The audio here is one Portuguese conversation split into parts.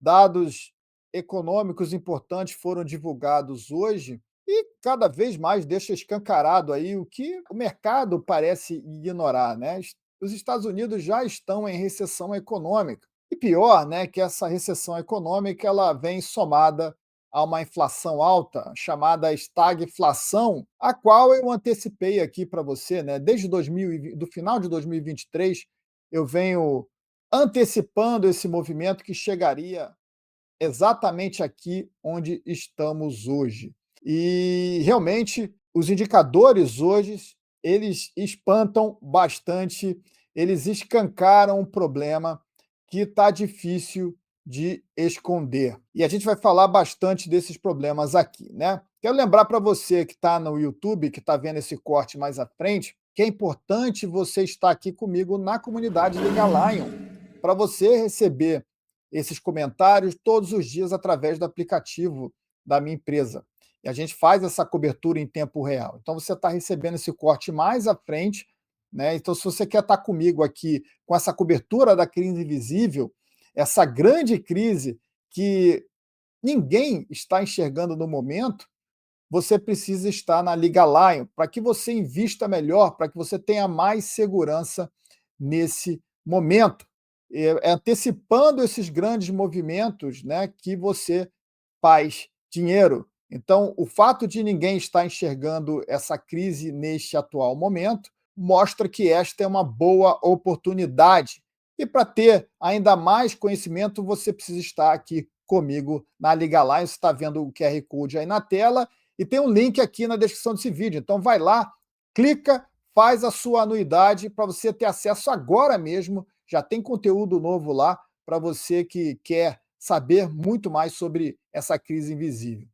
dados econômicos importantes foram divulgados hoje e cada vez mais deixa escancarado aí o que o mercado parece ignorar, né? Os Estados Unidos já estão em recessão econômica. E pior, né, que essa recessão econômica ela vem somada a uma inflação alta, chamada estagflação, a qual eu antecipei aqui para você, né? Desde do final de 2023, eu venho antecipando esse movimento que chegaria exatamente aqui onde estamos hoje. E realmente os indicadores hoje, eles espantam bastante, eles escancaram um problema que está difícil de esconder. E a gente vai falar bastante desses problemas aqui, né? Quero lembrar para você que está no YouTube, que está vendo esse corte mais à frente, que é importante você estar aqui comigo na comunidade Liga Lion, para você receber esses comentários todos os dias através do aplicativo da minha empresa. E a gente faz essa cobertura em tempo real. Então você está recebendo esse corte mais à frente, né? Então, se você quer estar comigo aqui com essa cobertura da crise invisível, essa grande crise que ninguém está enxergando no momento, você precisa estar na Liga Lion para que você invista melhor, para que você tenha mais segurança nesse momento, antecipando esses grandes movimentos, né, que você faz dinheiro. Então, o fato de ninguém estar enxergando essa crise neste atual momento mostra que esta é uma boa oportunidade. E para ter ainda mais conhecimento, você precisa estar aqui comigo na Liga Lion. Você está vendo o QR Code aí na tela e tem um link aqui na descrição desse vídeo. Então, vai lá, clica, faz a sua anuidade para você ter acesso agora mesmo. Já tem conteúdo novo lá para você que quer saber muito mais sobre essa crise invisível.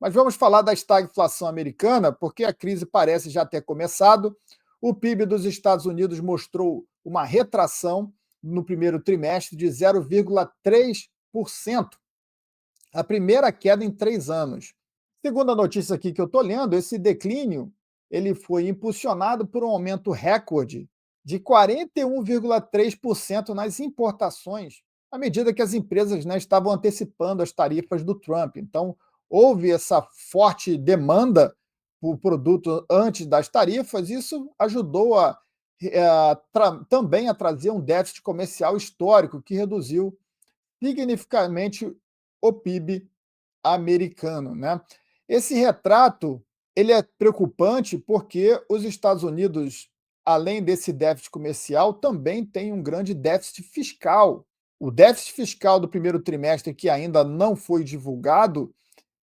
Mas vamos falar da estagflação americana, porque a crise parece já ter começado. O PIB dos Estados Unidos mostrou uma retração no primeiro trimestre de 0,3%, a primeira queda em 3 anos. Segundo a notícia aqui que eu estou lendo, esse declínio ele foi impulsionado por um aumento recorde de 41,3% nas importações, à medida que as empresas, né, estavam antecipando as tarifas do Trump. Então, houve essa forte demanda por produto antes das tarifas, e isso ajudou também a trazer um déficit comercial histórico que reduziu significativamente o PIB americano, né? Esse retrato ele é preocupante porque os Estados Unidos, além desse déficit comercial, também tem um grande déficit fiscal. O déficit fiscal do primeiro trimestre, que ainda não foi divulgado,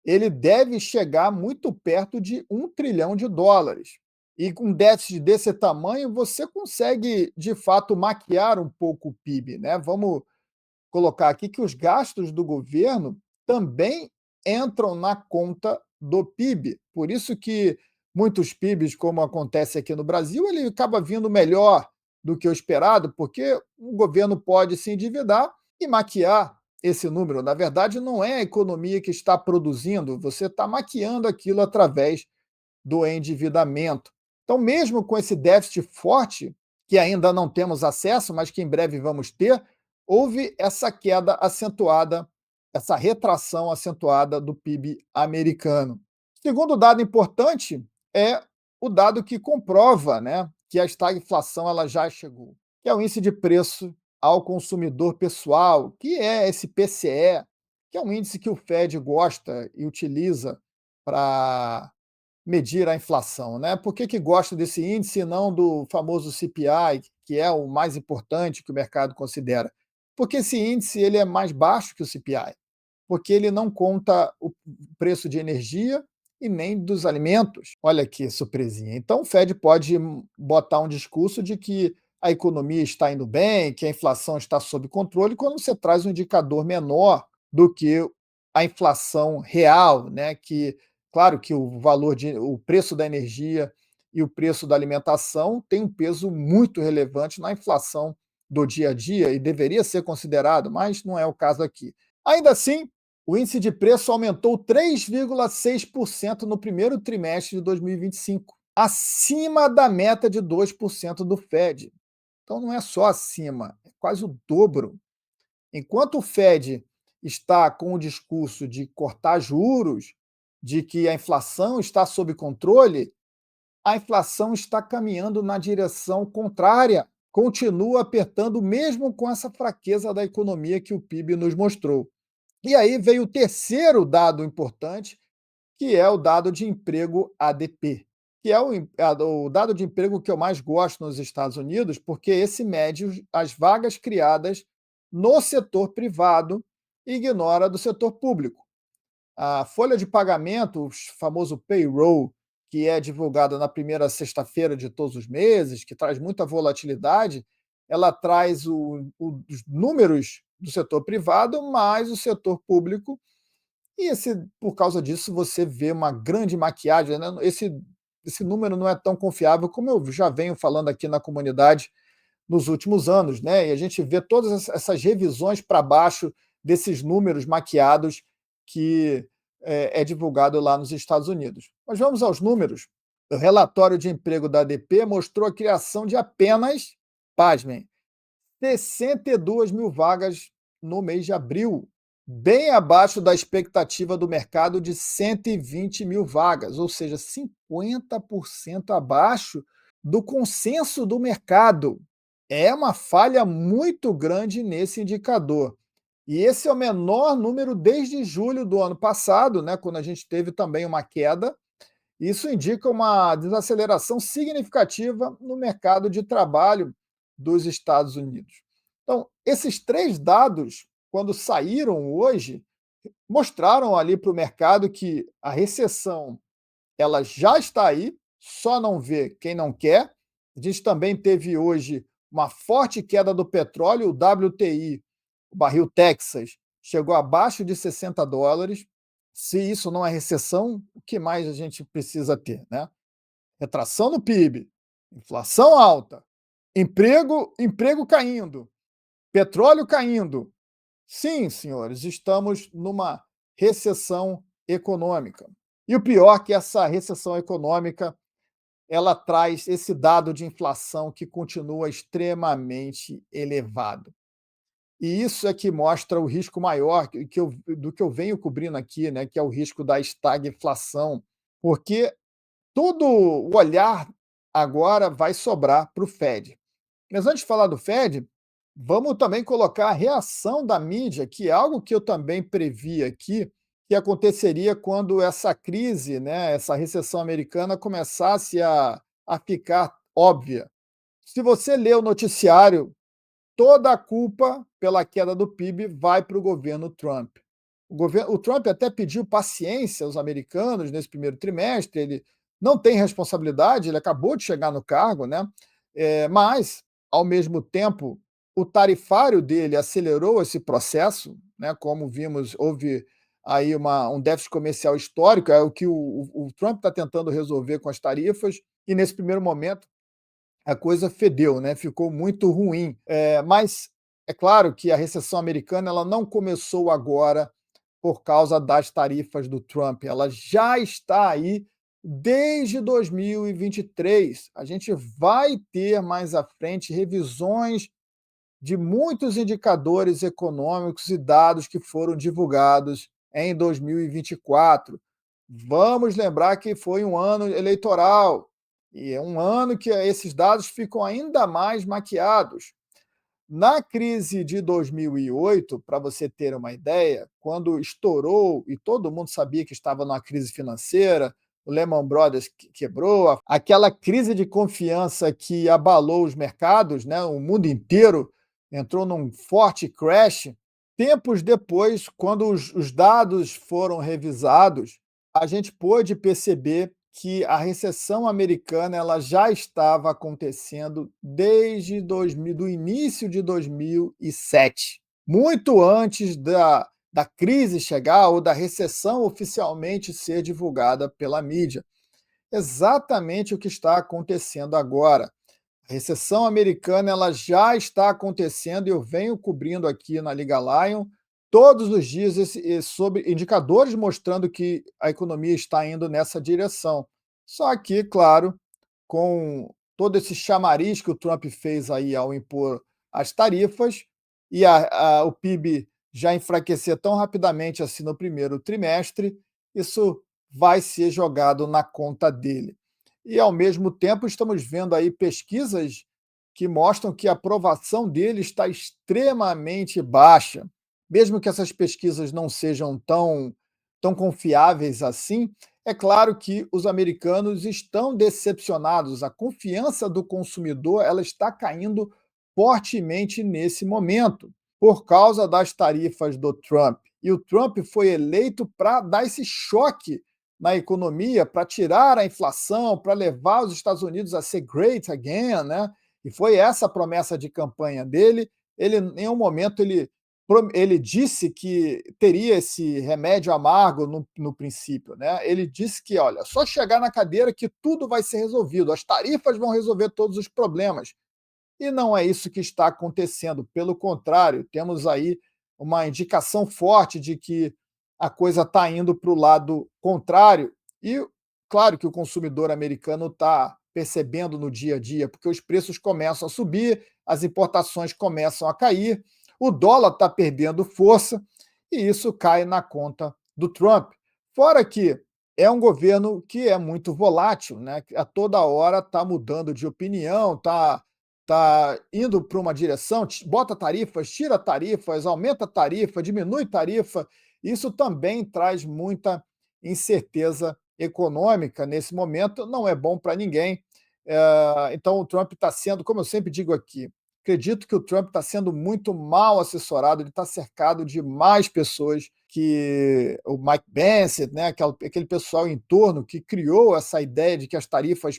ele deve chegar muito perto de US$ 1 trilhão. E com um déficit desse tamanho, você consegue, de fato, maquiar um pouco o PIB, né? Vamos colocar aqui que os gastos do governo também entram na conta do PIB. Por isso que muitos PIBs, como acontece aqui no Brasil, ele acaba vindo melhor do que o esperado, porque o governo pode se endividar e maquiar esse número. Na verdade, não é a economia que está produzindo, você está maquiando aquilo através do endividamento. Então, mesmo com esse déficit forte, que ainda não temos acesso, mas que em breve vamos ter, houve essa queda acentuada, essa retração acentuada do PIB americano. Segundo dado importante é o dado que comprova, né, que a estagflação ela já chegou, que é o índice de preço ao consumidor pessoal, que é esse PCE, que é um índice que o Fed gosta e utiliza para medir a inflação, né? Por que gosta desse índice e não do famoso CPI, que é o mais importante que o mercado considera? Porque esse índice ele é mais baixo que o CPI, porque ele não conta o preço de energia e nem dos alimentos. Olha que surpresinha. Então o Fed pode botar um discurso de que a economia está indo bem, que a inflação está sob controle, quando você traz um indicador menor do que a inflação real, né? Que claro que o preço da energia e o preço da alimentação tem um peso muito relevante na inflação do dia a dia e deveria ser considerado, mas não é o caso aqui. Ainda assim, o índice de preço aumentou 3,6% no primeiro trimestre de 2025, acima da meta de 2% do Fed. Então não é só acima, é quase o dobro. Enquanto o Fed está com o discurso de cortar juros, de que a inflação está sob controle, a inflação está caminhando na direção contrária, continua apertando, mesmo com essa fraqueza da economia que o PIB nos mostrou. E aí veio o terceiro dado importante, que é o dado de emprego ADP, que é o dado de emprego que eu mais gosto nos Estados Unidos, porque esse mede as vagas criadas no setor privado e ignora do setor público. A folha de pagamento, o famoso payroll, que é divulgada na primeira sexta-feira de todos os meses, que traz muita volatilidade, ela traz os números do setor privado mais o setor público, e por causa disso você vê uma grande maquiagem, né? Esse número não é tão confiável como eu já venho falando aqui na comunidade nos últimos anos, né? E a gente vê todas essas revisões para baixo desses números maquiados que é divulgado lá nos Estados Unidos. Mas vamos aos números. O relatório de emprego da ADP mostrou a criação de apenas, pasmem, 62 mil vagas no mês de abril, bem abaixo da expectativa do mercado de 120 mil vagas, ou seja, 50% abaixo do consenso do mercado. É uma falha muito grande nesse indicador. E esse é o menor número desde julho do ano passado, né, quando a gente teve também uma queda. Isso indica uma desaceleração significativa no mercado de trabalho dos Estados Unidos. Então, esses três dados, quando saíram hoje, mostraram ali para o mercado que a recessão ela já está aí, só não vê quem não quer. A gente também teve hoje uma forte queda do petróleo, o WTI, o barril Texas, chegou abaixo de $60. Se isso não é recessão, o que mais a gente precisa ter, né? Retração no PIB, inflação alta, emprego caindo, petróleo caindo. Sim, senhores, estamos numa recessão econômica. E o pior é que essa recessão econômica, ela traz esse dado de inflação que continua extremamente elevado. E isso é que mostra o risco maior do que eu venho cobrindo aqui, né, que é o risco da estagflação, porque todo o olhar agora vai sobrar para o Fed. Mas antes de falar do Fed, vamos também colocar a reação da mídia, que é algo que eu também previ aqui, que aconteceria quando essa crise, né, essa recessão americana começasse a ficar óbvia. Se você lê o noticiário, toda a culpa pela queda do PIB vai para o governo Trump. O Trump até pediu paciência aos americanos nesse primeiro trimestre, ele não tem responsabilidade, ele acabou de chegar no cargo, né? Mas, ao mesmo tempo, o tarifário dele acelerou esse processo, né? Como vimos, houve aí um déficit comercial histórico, é o que o Trump está tentando resolver com as tarifas, e nesse primeiro momento a coisa fedeu, né? Ficou muito ruim. Mas é claro que a recessão americana ela não começou agora por causa das tarifas do Trump, ela já está aí desde 2023. A gente vai ter mais à frente revisões de muitos indicadores econômicos e dados que foram divulgados em 2024. Vamos lembrar que foi um ano eleitoral, e é um ano que esses dados ficam ainda mais maquiados. Na crise de 2008, para você ter uma ideia, quando estourou e todo mundo sabia que estava numa crise financeira, o Lehman Brothers quebrou, aquela crise de confiança que abalou os mercados, né, o mundo inteiro entrou num forte crash. Tempos depois, quando os dados foram revisados, a gente pôde perceber que a recessão americana ela já estava acontecendo desde do início de 2007, muito antes da crise chegar ou da recessão oficialmente ser divulgada pela mídia. Exatamente o que está acontecendo agora. A recessão americana ela já está acontecendo e eu venho cobrindo aqui na Liga Lion todos os dias sobre indicadores mostrando que a economia está indo nessa direção. Só que, claro, com todo esse chamariz que o Trump fez aí ao impor as tarifas e o PIB já enfraquecer tão rapidamente assim no primeiro trimestre, isso vai ser jogado na conta dele. E, ao mesmo tempo, estamos vendo aí pesquisas que mostram que a aprovação dele está extremamente baixa. Mesmo que essas pesquisas não sejam tão confiáveis assim, é claro que os americanos estão decepcionados. A confiança do consumidor ela está caindo fortemente nesse momento, por causa das tarifas do Trump. E o Trump foi eleito para dar esse choque na economia, para tirar a inflação, para levar os Estados Unidos a ser great again, né? E foi essa a promessa de campanha dele. Ele, em nenhum momento, ele disse que teria esse remédio amargo no princípio, né? Ele disse que, olha, só chegar na cadeira que tudo vai ser resolvido, as tarifas vão resolver todos os problemas. E não é isso que está acontecendo. Pelo contrário, temos aí uma indicação forte de que a coisa está indo para o lado contrário. E claro que o consumidor americano está percebendo no dia a dia, porque os preços começam a subir, as importações começam a cair, o dólar está perdendo força e isso cai na conta do Trump. Fora que é um governo que é muito volátil, né? A toda hora está mudando de opinião, está indo para uma direção, bota tarifas, tira tarifas, aumenta tarifa, diminui tarifa. Isso também traz muita incerteza econômica nesse momento, não é bom para ninguém. Então, o Trump está sendo, como eu sempre digo aqui, acredito que o Trump está sendo muito mal assessorado, ele está cercado de mais pessoas que o Mike Pence, né, aquele pessoal em torno que criou essa ideia de que as tarifas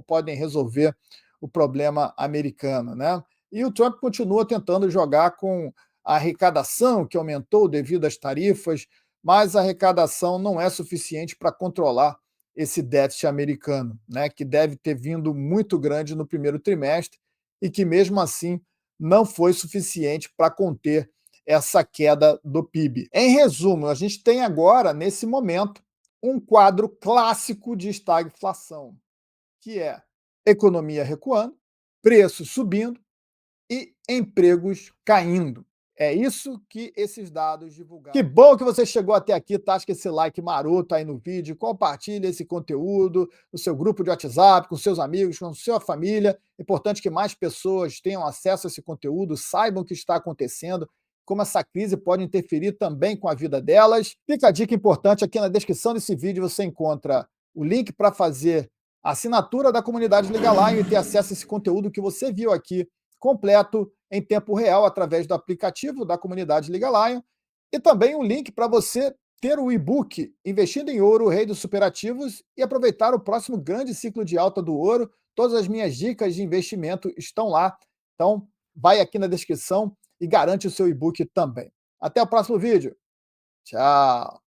podem resolver o problema americano, né? E o Trump continua tentando jogar com a arrecadação, que aumentou devido às tarifas, mas a arrecadação não é suficiente para controlar esse déficit americano, né? Que deve ter vindo muito grande no primeiro trimestre e que, mesmo assim, não foi suficiente para conter essa queda do PIB. Em resumo, a gente tem agora, nesse momento, um quadro clássico de estagflação, que é economia recuando, preços subindo e empregos caindo. É isso que esses dados divulgaram. Que bom que você chegou até aqui, tasca esse like maroto aí no vídeo, compartilhe esse conteúdo no seu grupo de WhatsApp, com seus amigos, com sua família. É importante que mais pessoas tenham acesso a esse conteúdo, saibam o que está acontecendo, como essa crise pode interferir também com a vida delas. Fica a dica importante, aqui na descrição desse vídeo você encontra o link para fazer a assinatura da comunidade Liga Lion e ter acesso a esse conteúdo que você viu aqui completo em tempo real através do aplicativo da comunidade Liga Lion e também um link para você ter o e-book Investindo em Ouro, o Rei dos Superativos e aproveitar o próximo grande ciclo de alta do ouro. Todas as minhas dicas de investimento estão lá. Então, vai aqui na descrição e garante o seu e-book também. Até o próximo vídeo. Tchau!